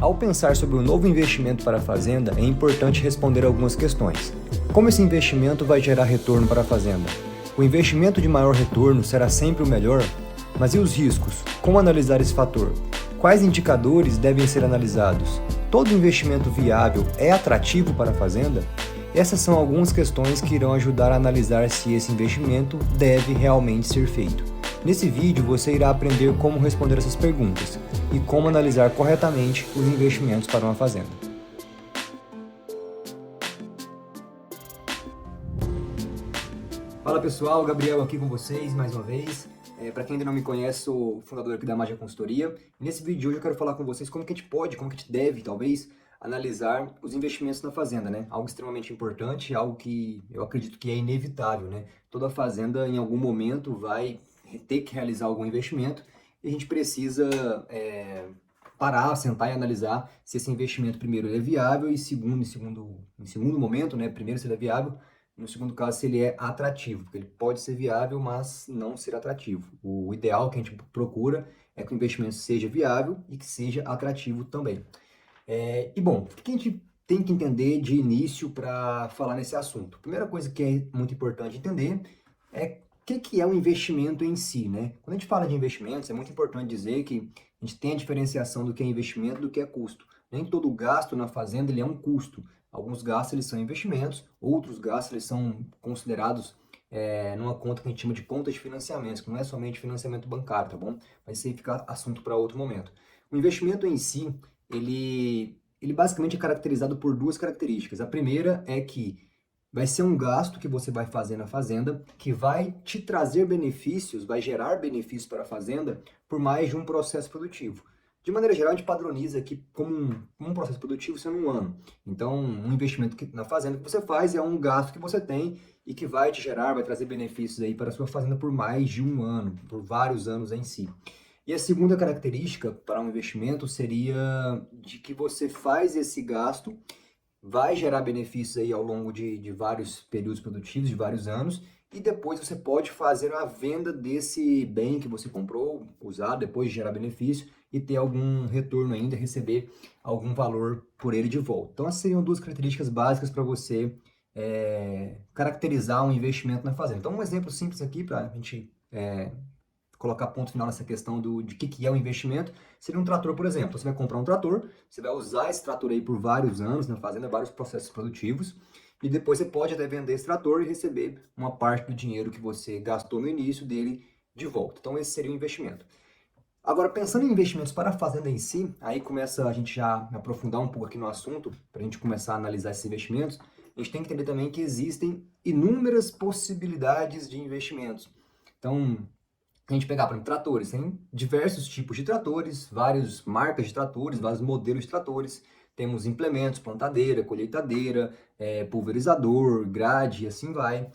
Ao pensar sobre um novo investimento para a fazenda, é importante responder algumas questões. Como esse investimento vai gerar retorno para a fazenda? O investimento de maior retorno será sempre o melhor? Mas e os riscos? Como analisar esse fator? Quais indicadores devem ser analisados? Todo investimento viável é atrativo para a fazenda? Essas são algumas questões que irão ajudar a analisar se esse investimento deve realmente ser feito. Nesse vídeo você irá aprender como responder essas perguntas e como analisar corretamente os investimentos para uma fazenda. Fala pessoal, Gabriel aqui com vocês mais uma vez. Para quem ainda não me conhece, sou fundador aqui da Magia Consultoria. E nesse vídeo de hoje eu quero falar com vocês como que a gente deve, talvez, analisar os investimentos na fazenda, né? Algo extremamente importante, algo que eu acredito que é inevitável, né? Toda fazenda em algum momento vai ter que realizar algum investimento e a gente precisa parar, sentar e analisar se esse investimento primeiro é viável e em segundo momento, né? Primeiro se ele é viável, no segundo caso se ele é atrativo, porque ele pode ser viável, mas não ser atrativo. O ideal que a gente procura é que o investimento seja viável e que seja atrativo também. Bom, o que a gente tem que entender de início para falar nesse assunto? Primeira coisa que é muito importante entender é o que é o investimento em si, né? Quando a gente fala de investimentos, é muito importante dizer que a gente tem a diferenciação do que é investimento do que é custo. Nem todo gasto na fazenda ele é um custo. Alguns gastos eles são investimentos, outros gastos eles são considerados numa conta que a gente chama de conta de financiamentos, que não é somente financiamento bancário, tá bom? Mas isso aí fica assunto para outro momento. O investimento em si, ele basicamente é caracterizado por duas características. A primeira é que vai ser um gasto que você vai fazer na fazenda que vai te trazer benefícios, vai gerar benefícios para a fazenda por mais de um processo produtivo. De maneira geral, a gente padroniza aqui como um processo produtivo sendo um ano. Então, um investimento na fazenda que você faz é um gasto que você tem e que vai te gerar, vai trazer benefícios aí para a sua fazenda por mais de um ano, por vários anos em si. E a segunda característica para um investimento seria de que você faz esse gasto, vai gerar benefícios aí ao longo de vários períodos produtivos, de vários anos, e depois você pode fazer a venda desse bem que você comprou, usar, depois de gerar benefício, e ter algum retorno ainda, receber algum valor por ele de volta. Então essas seriam duas características básicas para você caracterizar um investimento na fazenda. Então um exemplo simples aqui para a gente colocar ponto final nessa questão de que é o investimento, seria um trator, por exemplo. Você vai comprar um trator, você vai usar esse trator aí por vários anos na fazenda, vários processos produtivos, e depois você pode até vender esse trator e receber uma parte do dinheiro que você gastou no início dele de volta. Então esse seria o investimento. Agora, pensando em investimentos para a fazenda em si, aí começa a gente já aprofundar um pouco aqui no assunto, para a gente começar a analisar esses investimentos, a gente tem que entender também que existem inúmeras possibilidades de investimentos. Então, a gente pegar, por exemplo, tratores, tem diversos tipos de tratores, várias marcas de tratores, vários modelos de tratores, temos implementos, plantadeira, colheitadeira, pulverizador, grade, e assim vai.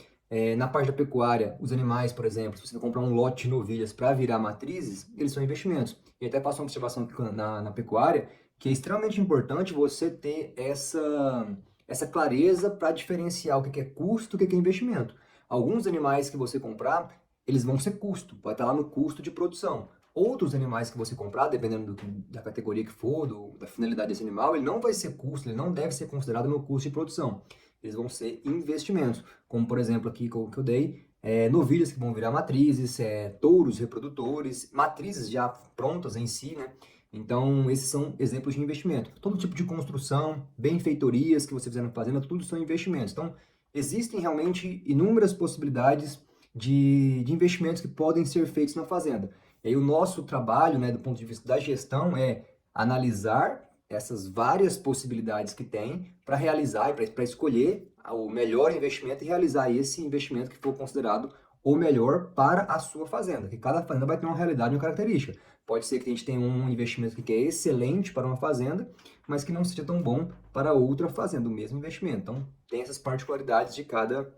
Na parte da pecuária, os animais, por exemplo, se você comprar um lote de novilhas para virar matrizes, eles são investimentos. E até faço uma observação na pecuária, que é extremamente importante você ter essa clareza para diferenciar o que é custo e o que é investimento. Alguns animais que você comprar, eles vão ser custo, vai estar lá no custo de produção. Outros animais que você comprar, dependendo da categoria que for, da finalidade desse animal, ele não vai ser custo, ele não deve ser considerado no custo de produção. Eles vão ser investimentos, como por exemplo aqui que eu dei, novilhas que vão virar matrizes, touros reprodutores, matrizes já prontas em si, né? Então, esses são exemplos de investimento. Todo tipo de construção, benfeitorias que você fizer na fazenda, tudo são investimentos. Então, existem realmente inúmeras possibilidades de investimentos que podem ser feitos na fazenda. E aí o nosso trabalho, né, do ponto de vista da gestão, é analisar essas várias possibilidades que tem para realizar e para escolher o melhor investimento e realizar esse investimento que for considerado o melhor para a sua fazenda. Que cada fazenda vai ter uma realidade e uma característica. Pode ser que a gente tenha um investimento que é excelente para uma fazenda, mas que não seja tão bom para outra fazenda, o mesmo investimento. Então, tem essas particularidades de cada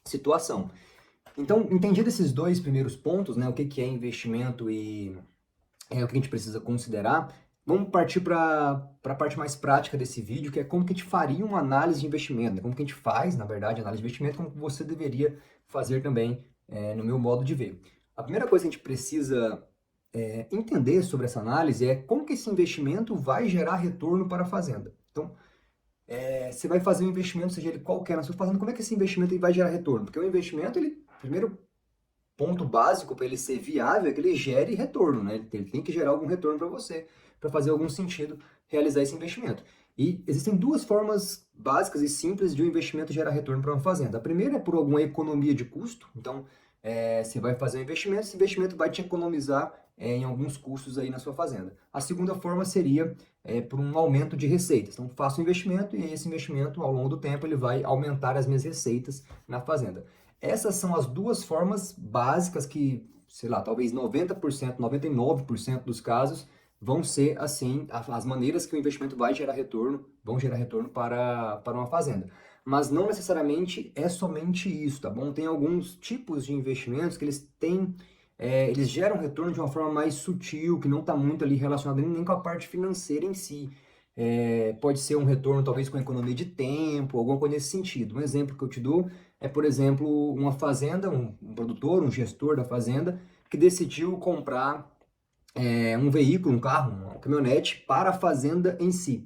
situação. Então, entendido esses dois primeiros pontos, né, o que é investimento e o que a gente precisa considerar, vamos partir para a parte mais prática desse vídeo, que é como que a gente faria uma análise de investimento, né? Como que a gente faz, na verdade, análise de investimento, como que você deveria fazer também, no meu modo de ver. A primeira coisa que a gente precisa entender sobre essa análise é como que esse investimento vai gerar retorno para a fazenda. Então, você vai fazer um investimento, seja ele qualquer na sua fazenda, como é que esse investimento ele vai gerar retorno? Porque o investimento, primeiro ponto básico para ele ser viável é que ele gere retorno, né? Ele tem que gerar algum retorno para você, para fazer algum sentido realizar esse investimento. E existem duas formas básicas e simples de um investimento gerar retorno para uma fazenda. A primeira é por alguma economia de custo. Então, você vai fazer um investimento, esse investimento vai te economizar em alguns custos aí na sua fazenda. A segunda forma seria por um aumento de receitas. Então, faço um investimento e esse investimento, ao longo do tempo, ele vai aumentar as minhas receitas na fazenda. Essas são as duas formas básicas que, sei lá, talvez 90%, 99% dos casos vão ser assim, as maneiras que o investimento vai gerar retorno, vão gerar retorno para uma fazenda. Mas não necessariamente é somente isso, tá bom? Tem alguns tipos de investimentos que eles geram retorno de uma forma mais sutil, que não está muito ali relacionado nem com a parte financeira em si. Pode ser um retorno talvez com economia de tempo, alguma coisa nesse sentido. Um exemplo que eu te dou é, por exemplo, uma fazenda, um produtor, um gestor da fazenda, que decidiu comprar um veículo, um carro, uma caminhonete para a fazenda em si.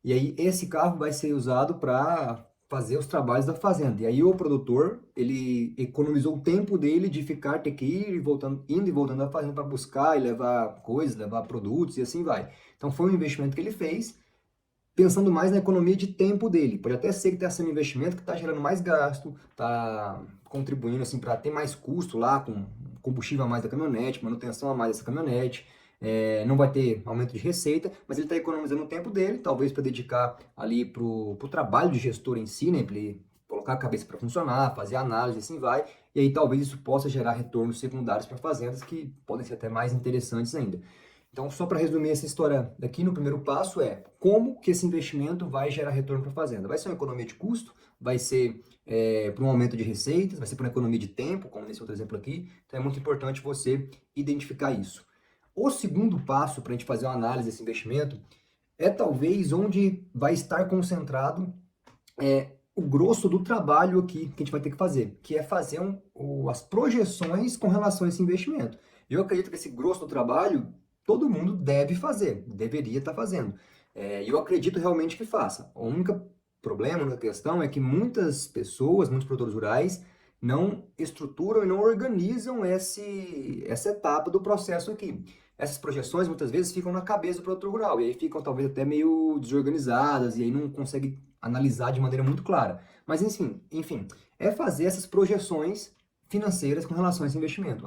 E aí esse carro vai ser usado para fazer os trabalhos da fazenda. E aí o produtor, ele economizou o tempo dele de ficar, ter que ir e voltando, indo e voltando da fazenda para buscar e levar coisas, levar produtos e assim vai. Então foi um investimento que ele fez pensando mais na economia de tempo dele. Pode até ser que está sendo um investimento que está gerando mais gasto, está contribuindo assim para ter mais custo lá com combustível a mais da caminhonete, manutenção a mais dessa caminhonete. Não vai ter aumento de receita, mas ele está economizando o tempo dele, talvez para dedicar ali para o trabalho de gestor em si, né, para ele colocar a cabeça para funcionar, fazer análise, assim vai, e aí talvez isso possa gerar retornos secundários para fazendas que podem ser até mais interessantes ainda. Então, só para resumir essa história daqui, no primeiro passo é como que esse investimento vai gerar retorno para a fazenda. Vai ser uma economia de custo, vai ser por um aumento de receitas, vai ser por uma economia de tempo, como nesse outro exemplo aqui. Então, é muito importante você identificar isso. O segundo passo para a gente fazer uma análise desse investimento é talvez onde vai estar concentrado o grosso do trabalho aqui que a gente vai ter que fazer, que é fazer as projeções com relação a esse investimento. Eu acredito que esse grosso do trabalho todo mundo deve fazer, deveria estar fazendo. E eu acredito realmente que faça. O único problema, a única questão é que muitas pessoas, muitos produtores rurais, não estruturam e não organizam essa etapa do processo aqui. Essas projeções muitas vezes ficam na cabeça do produtor rural, e aí ficam talvez até meio desorganizadas, e aí não consegue analisar de maneira muito clara. Mas enfim, é fazer essas projeções financeiras com relação a esse investimento.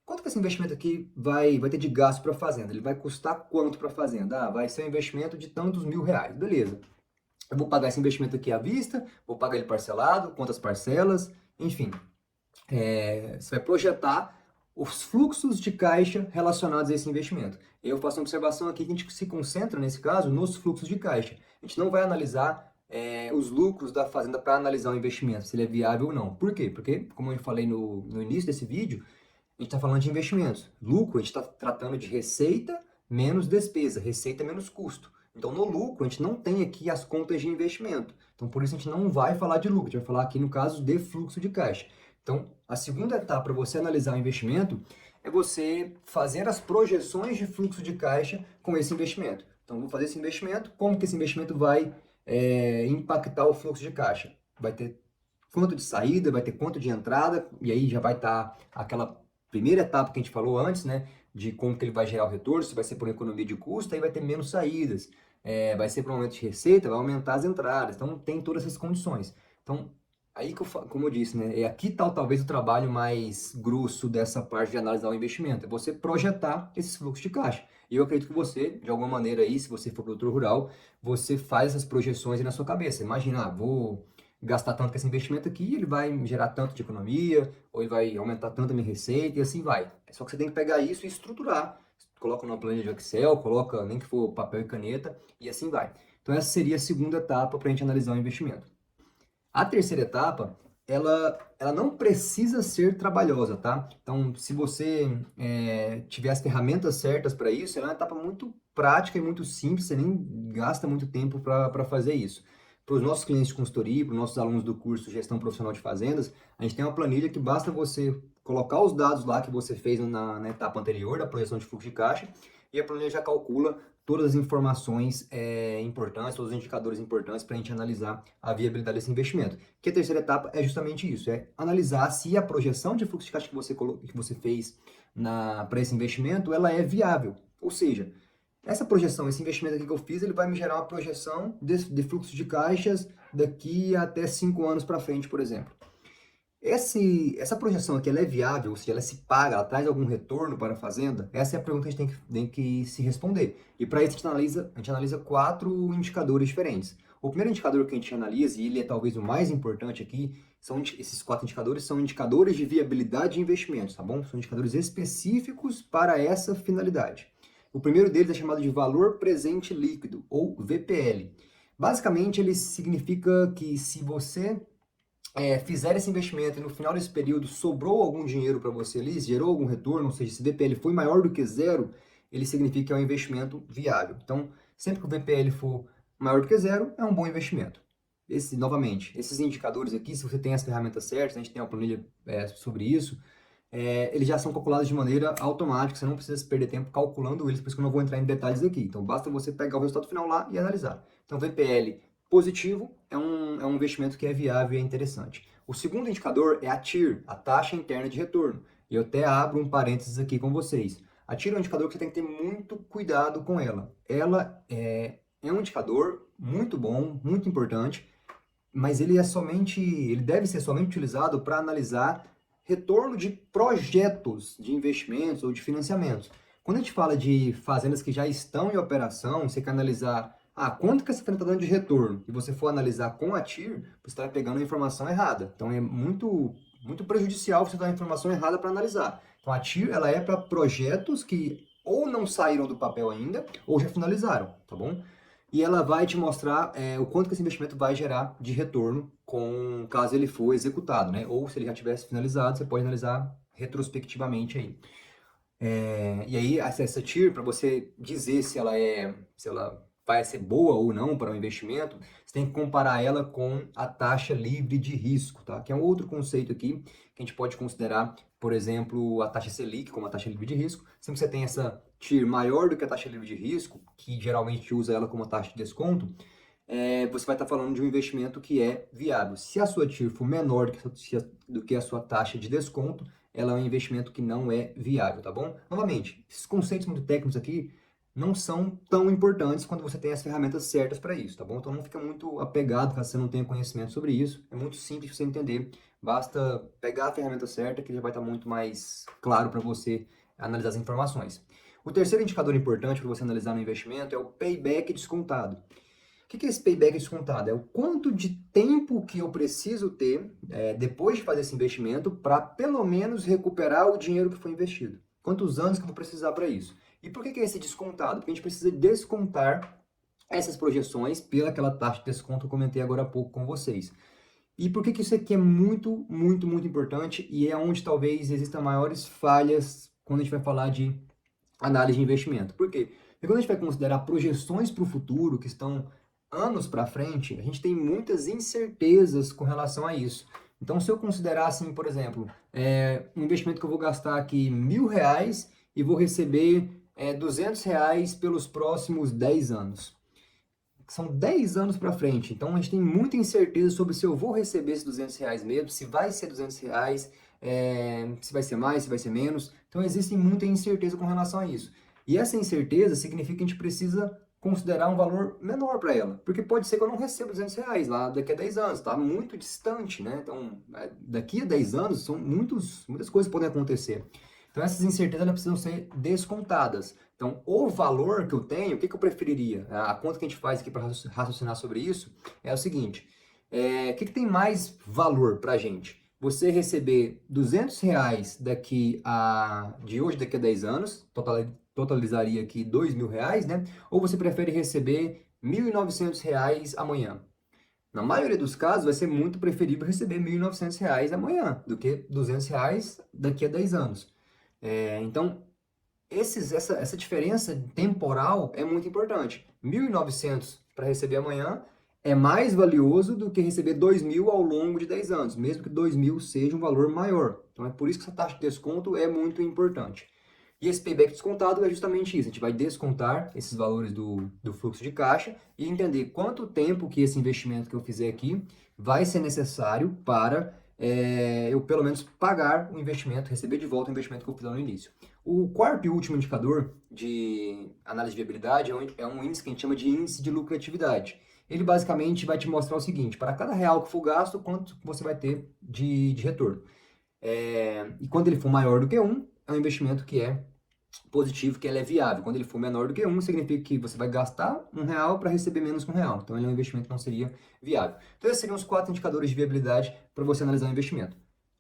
Quanto que esse investimento aqui vai ter de gasto para a fazenda? Ele vai custar quanto para a fazenda? Vai ser um investimento de tantos R$ 1.000. Beleza. Eu vou pagar esse investimento aqui à vista, vou pagar ele parcelado, quantas parcelas, enfim. Você vai projetar os fluxos de caixa relacionados a esse investimento. Eu faço uma observação aqui que a gente se concentra, nesse caso, nos fluxos de caixa. A gente não vai analisar os lucros da fazenda para analisar o investimento, se ele é viável ou não. Por quê? Porque, como eu falei no início desse vídeo, a gente está falando de investimentos. Lucro, a gente está tratando de receita menos despesa, receita menos custo. Então, no lucro, a gente não tem aqui as contas de investimento. Então, por isso a gente não vai falar de lucro, a gente vai falar aqui, no caso, de fluxo de caixa. Então, a segunda etapa para você analisar o investimento é você fazer as projeções de fluxo de caixa com esse investimento. Então, vou fazer esse investimento, como que esse investimento vai impactar o fluxo de caixa? Vai ter quanto de saída, vai ter quanto de entrada, e aí já vai estar aquela primeira etapa que a gente falou antes, né, de como que ele vai gerar o retorno, se vai ser por economia de custo, aí vai ter menos saídas, vai ser por um aumento de receita, vai aumentar as entradas, então tem todas essas condições. Então, aí que como eu disse, né, aqui está talvez o trabalho mais grosso dessa parte de analisar o investimento, é você projetar esses fluxos de caixa. E eu acredito que você, de alguma maneira aí, se você for produtor rural, você faz essas projeções aí na sua cabeça. Imagina, vou gastar tanto com esse investimento aqui, ele vai me gerar tanto de economia, ou ele vai aumentar tanto a minha receita, e assim vai. Só que você tem que pegar isso e estruturar. Coloca numa planilha de Excel, coloca nem que for papel e caneta, e assim vai. Então essa seria a segunda etapa para a gente analisar o investimento. A terceira etapa, ela não precisa ser trabalhosa, tá? Então, se você tiver as ferramentas certas para isso, ela é uma etapa muito prática e muito simples, você nem gasta muito tempo para fazer isso. Para os nossos clientes de consultoria, para os nossos alunos do curso Gestão Profissional de Fazendas, a gente tem uma planilha que basta você colocar os dados lá que você fez na etapa anterior da projeção de fluxo de caixa e a planilha já calcula todas as informações importantes, todos os indicadores importantes para a gente analisar a viabilidade desse investimento. Que a terceira etapa é justamente isso, é analisar se a projeção de fluxo de caixa que você fez para esse investimento, ela é viável. Ou seja, essa projeção, esse investimento aqui que eu fiz, ele vai me gerar uma projeção de fluxo de caixas daqui até 5 anos para frente, por exemplo. Essa projeção aqui, ela é viável, ou seja, ela se paga, ela traz algum retorno para a fazenda? Essa é a pergunta que a gente tem que se responder. E para isso a gente analisa 4 indicadores diferentes. O primeiro indicador que a gente analisa, e ele é talvez o mais importante aqui, esses 4 indicadores são indicadores de viabilidade de investimentos, tá bom? São indicadores específicos para essa finalidade. O primeiro deles é chamado de valor presente líquido, ou VPL. Basicamente, ele significa que se você fizer esse investimento e no final desse período sobrou algum dinheiro para você ali, gerou algum retorno, ou seja, se o VPL foi maior do que zero, ele significa que é um investimento viável. Então, sempre que o VPL for maior do que zero, é um bom investimento. Novamente, esses indicadores aqui, se você tem as ferramentas certas, a gente tem uma planilha sobre isso, eles já são calculados de maneira automática, você não precisa perder tempo calculando eles, por isso que eu não vou entrar em detalhes aqui. Então, basta você pegar o resultado final lá e analisar. Então, VPL positivo é um investimento que é viável e é interessante. O segundo indicador é a TIR, a taxa interna de retorno. E eu até abro um parênteses aqui com vocês. A TIR é um indicador que você tem que ter muito cuidado com ela. Ela é um indicador muito bom, muito importante, mas ele deve ser somente utilizado para analisar retorno de projetos de investimentos ou de financiamentos. Quando a gente fala de fazendas que já estão em operação, você quer analisar quanto que essa fazenda está dando de retorno, e você for analisar com a TIR, você está pegando a informação errada. Então é muito, muito prejudicial você dar a informação errada para analisar. Então a TIR ela é para projetos que ou não saíram do papel ainda, ou já finalizaram, tá bom? E ela vai te mostrar o quanto que esse investimento vai gerar de retorno caso ele for executado, né? Ou se ele já tivesse finalizado, você pode analisar retrospectivamente aí. E aí, essa TIR, para você dizer se ela vai ser boa ou não para o investimento, você tem que comparar ela com a taxa livre de risco, tá? Que é um outro conceito aqui que a gente pode considerar, por exemplo, a taxa Selic como a taxa livre de risco. Sempre que você tem essa TIR maior do que a taxa livre de risco, que geralmente usa ela como taxa de desconto, você vai estar falando de um investimento que é viável. Se a sua TIR for menor do que a sua taxa de desconto, ela é um investimento que não é viável, tá bom? Novamente, esses conceitos muito técnicos aqui não são tão importantes quando você tem as ferramentas certas para isso, tá bom? Então não fica muito apegado caso você não tenha conhecimento sobre isso. É muito simples de você entender. Basta pegar a ferramenta certa que já vai estar muito mais claro para você analisar as informações. O terceiro indicador importante para você analisar no investimento é o payback descontado. O que é esse payback descontado? É o quanto de tempo que eu preciso ter depois de fazer esse investimento para pelo menos recuperar o dinheiro que foi investido. Quantos anos que eu vou precisar para isso? E por que é esse descontado? Porque a gente precisa descontar essas projeções pelaquela taxa de desconto que eu comentei agora há pouco com vocês. E por que isso aqui é muito, muito, muito importante e é onde talvez existam maiores falhas quando a gente vai falar de análise de investimento? Por quê? Porque quando a gente vai considerar projeções para o futuro que estão anos para frente, a gente tem muitas incertezas com relação a isso. Então, se eu considerar assim, por exemplo, um investimento que eu vou gastar aqui R$ 1.000 e vou receber R$ 200 pelos próximos 10 anos. São 10 anos para frente, então a gente tem muita incerteza sobre se eu vou receber esses R$ 200 mesmo, se vai ser R$ 200, se vai ser mais, se vai ser menos. Então existe muita incerteza com relação a isso. E essa incerteza significa que a gente precisa considerar um valor menor para ela, porque pode ser que eu não receba R$ 200 lá daqui a 10 anos, está muito distante, né? Então, daqui a 10 anos, muitas coisas podem acontecer. Então, essas incertezas precisam ser descontadas. Então, o valor que eu tenho, o que eu preferiria? A conta que a gente faz aqui para raciocinar sobre isso é o seguinte: o que tem mais valor para a gente? Você receber R$ 200 de hoje daqui a 10 anos, totalizaria aqui R$ 2.000, né? Ou você prefere receber R$ 1.900 amanhã? Na maioria dos casos, vai ser muito preferível receber R$ 1.900 amanhã do que R$ 200 daqui a 10 anos. Então, essa diferença temporal é muito importante. 1.900 para receber amanhã é mais valioso do que receber 2.000 ao longo de 10 anos, mesmo que 2.000 seja um valor maior. Então é por isso que essa taxa de desconto é muito importante. E esse payback descontado é justamente isso. A gente vai descontar esses valores do fluxo de caixa e entender quanto tempo que esse investimento que eu fizer aqui vai ser necessário para eu, pelo menos, pagar o investimento, receber de volta o investimento que eu fiz lá no início. O quarto e último indicador de análise de viabilidade é um índice que a gente chama de índice de lucratividade. Ele basicamente vai te mostrar o seguinte: para cada real que for gasto, quanto você vai ter de retorno. E quando ele for maior do que 1, é um investimento que é positivo, que ele é viável. Quando ele for menor do que 1, significa que você vai gastar R$ 1 para receber menos que R$ 1. Então, ele é um investimento que não seria viável. Então, esses seriam os 4 indicadores de viabilidade para você analisar o investimento.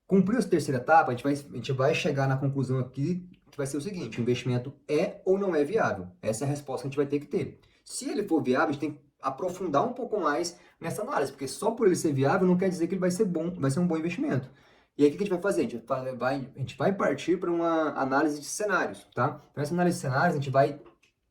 Cumpriu essa terceira etapa, a gente vai chegar na conclusão aqui, que vai ser o seguinte: o investimento é ou não é viável? Essa é a resposta que a gente vai ter que ter. Se ele for viável, a gente tem que aprofundar um pouco mais nessa análise, porque só por ele ser viável não quer dizer que ele vai ser bom, vai ser um bom investimento. E aí, o que a gente vai fazer? A gente vai partir para uma análise de cenários, tá? Então, essa análise de cenários, a gente vai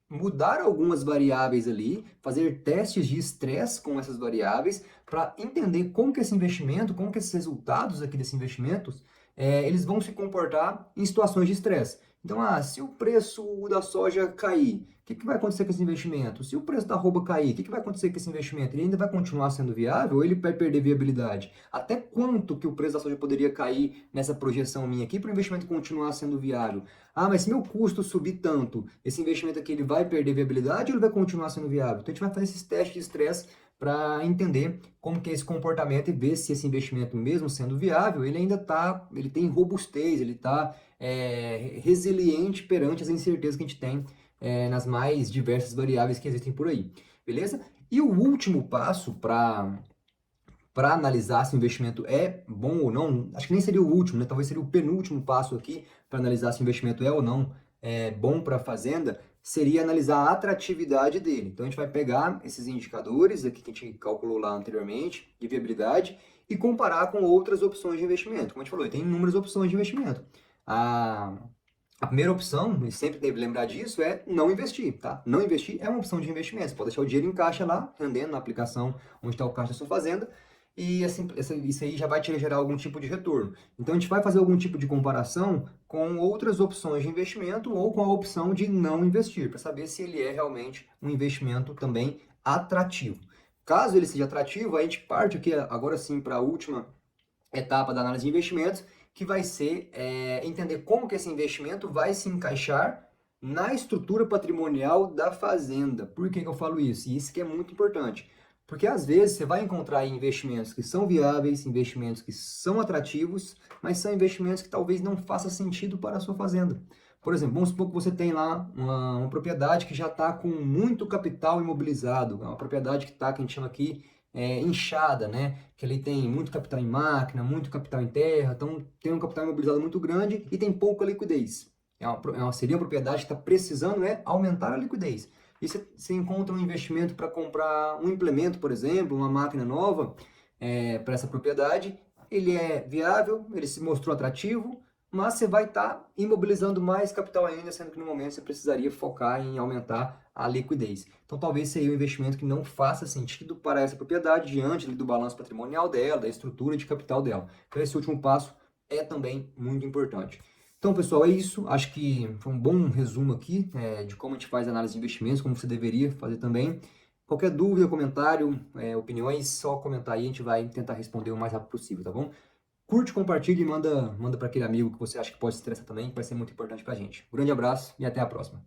mudar algumas variáveis ali, fazer testes de estresse com essas variáveis, para entender como que esse investimento, como que esses resultados aqui desses investimentos, eles vão se comportar em situações de estresse. Então, se o preço da soja cair, o que vai acontecer com esse investimento? Se o preço da arroba cair, o que vai acontecer com esse investimento? Ele ainda vai continuar sendo viável ou ele vai perder viabilidade? Até quanto que o preço da soja poderia cair nessa projeção minha aqui para o investimento continuar sendo viável? Mas se meu custo subir tanto, esse investimento aqui ele vai perder viabilidade ou ele vai continuar sendo viável? Então a gente vai fazer esses testes de estresse para entender como que é esse comportamento e ver se esse investimento, mesmo sendo viável, ele ainda ele tem robustez, ele está resiliente perante as incertezas que a gente tem nas mais diversas variáveis que existem por aí, beleza? E o último passo para analisar se o investimento é bom ou não, acho que nem seria o último, né? Talvez seria o penúltimo passo aqui para analisar se o investimento é ou não bom para a fazenda, seria analisar a atratividade dele. Então a gente vai pegar esses indicadores aqui que a gente calculou lá anteriormente, de viabilidade, e comparar com outras opções de investimento. Como a gente falou, tem inúmeras opções de investimento. A primeira opção, e sempre deve lembrar disso, é não investir, tá? Não investir é uma opção de investimento. Você pode deixar o dinheiro em caixa lá, rendendo na aplicação onde está o caixa da sua fazenda, e assim, isso aí já vai te gerar algum tipo de retorno. Então a gente vai fazer algum tipo de comparação com outras opções de investimento ou com a opção de não investir, para saber se ele é realmente um investimento também atrativo. Caso ele seja atrativo, a gente parte aqui agora sim para a última etapa da análise de investimentos, que vai ser entender como que esse investimento vai se encaixar na estrutura patrimonial da fazenda. Por que eu falo isso? E isso que é muito importante. Porque às vezes você vai encontrar investimentos que são viáveis, investimentos que são atrativos, mas são investimentos que talvez não façam sentido para a sua fazenda. Por exemplo, vamos supor que você tem lá uma propriedade que já está com muito capital imobilizado, uma propriedade que está, que a gente chama aqui, inchada, né? Que ele tem muito capital em máquina, muito capital em terra, então tem um capital imobilizado muito grande e tem pouca liquidez. Seria uma propriedade que está precisando aumentar a liquidez. E você encontra um investimento para comprar um implemento, por exemplo, uma máquina nova para essa propriedade, ele é viável, ele se mostrou atrativo, mas você vai estar imobilizando mais capital ainda, sendo que no momento você precisaria focar em aumentar a liquidez. Então talvez seja um investimento que não faça sentido para essa propriedade diante do balanço patrimonial dela, da estrutura de capital dela. Então esse último passo é também muito importante. Então, pessoal, é isso. Acho que foi um bom resumo aqui de como a gente faz análise de investimentos, como você deveria fazer também. Qualquer dúvida, comentário, opiniões, só comentar aí, a gente vai tentar responder o mais rápido possível, tá bom? Curte, compartilha e manda para aquele amigo que você acha que pode se estressar também, que vai ser muito importante pra gente. Um grande abraço e até a próxima.